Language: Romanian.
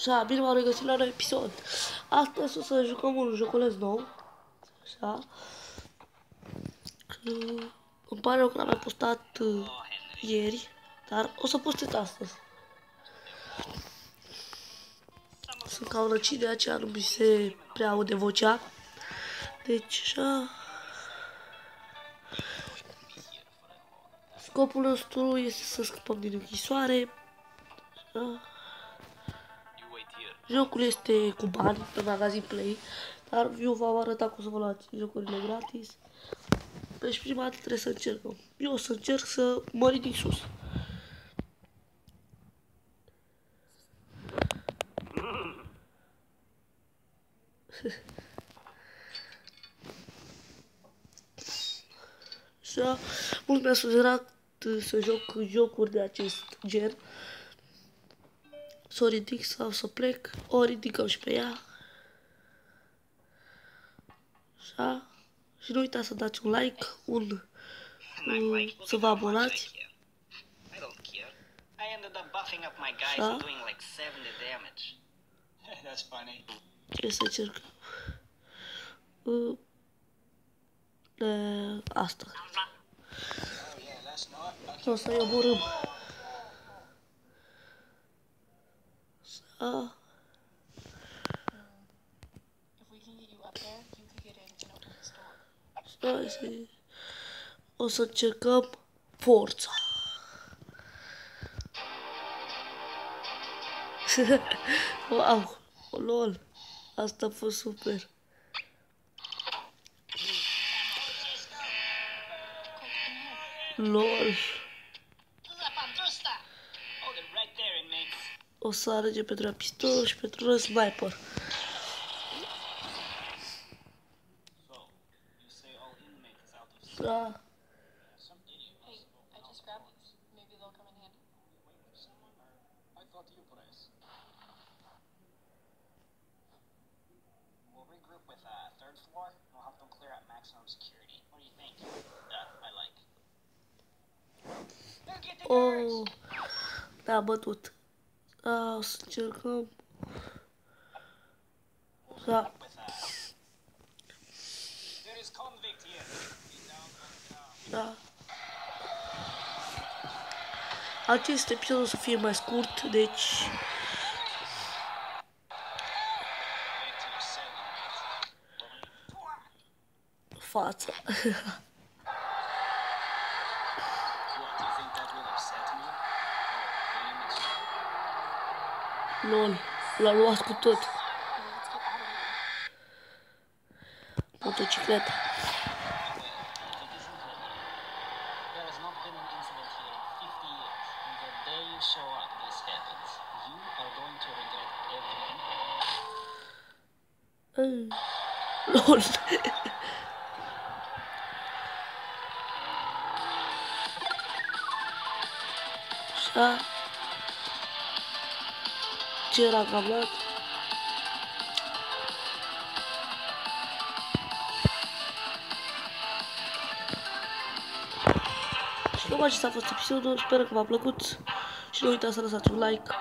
Așa, bine m-am regăsit la un episod. Astăzi o să jucăm un joculeț nou. Așa. Îmi pare rău că n-am mai postat ieri, dar o să postez astăzi. Sunt ca un răcit, de aceea nu mi se prea aude vocea. Deci, așa. Scopul nostru este să scăpăm din închisoare. Așa. Jocul este cu bani pe magazin Play, dar eu v-am arătat cum să vă luați jocurile gratis. Deci prima dată trebuie să încercăm. Eu o să încerc să mă ridic sus. Așa, mult mi-a sugerat să joc jocuri de acest gen. Să o ridic sau să plec, o ridicăm și pe ea. Așa. Și nu uitați să dați un like, să vă abonați. Așa. Trebuie să încercăm. Asta. O să-i omorâm. Așa. O să încercăm forța. Wow, lol. Asta a fost super. Lol. O să alege pentru pistol și pentru sniper. Da. Oh, da, bătut. Da, o să încercăm. Da. Da. Acest episod o să fie mai scurt, deci... Fața. Lol, l-a luat cu tot. Motocicleta. Lol. Așa. Ce era că am luat? Și cam acesta a fost episodul, sper că v-a plăcut și nu uitați să lăsați un like.